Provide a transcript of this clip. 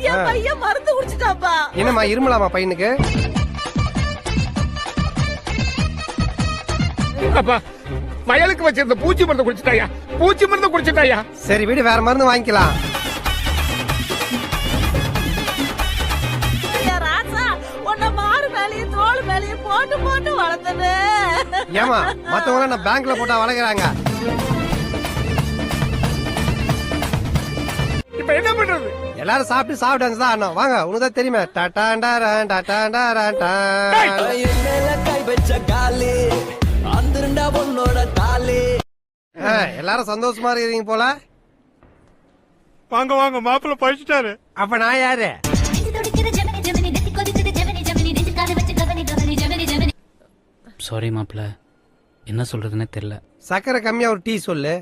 என் பையன் மருந்து குடிச்சிட்டாப்பா. என்னம்மா இருமலாமா பையனுக்கு? அப்பா வயலுக்கு வச்சிருந்த பூச்சி மருந்து குடிச்சிட்டாயா, பூச்சி மருந்து குடிச்சிட்டாயா. சரி வீடு வேற மருந்து வாங்கிக்கலாம். ராசா உன்ன மாறு மேலேயும் தோல் மேலேயும் போட்டு போட்டு வளர்த்தது. ஏமா மத்தவங்க நான் பேங்க்ல போட்டா வளர்க்குறாங்க. இப்ப என்ன பண்றது? எல்லாரும் சாப்பிட்டு சாப்பிட்டு தான் ஆனோம். வாங்க உனக்கு தான் தெரியுமே. டாடாண்டாரன் டாடாண்டாரன் டா. எல்லாரும் சந்தோஷமா இருக்கீங்க போல. வாங்க வாங்க மாப்பிள்ள பழிச்சிட்டாரு. அப்ப நான் யாரு? சாரி மாப்பிள்ள, என்ன சொல்றதுன்னே தெரியல. சக்கரை கம்மியா ஒரு டீ சொல்லு.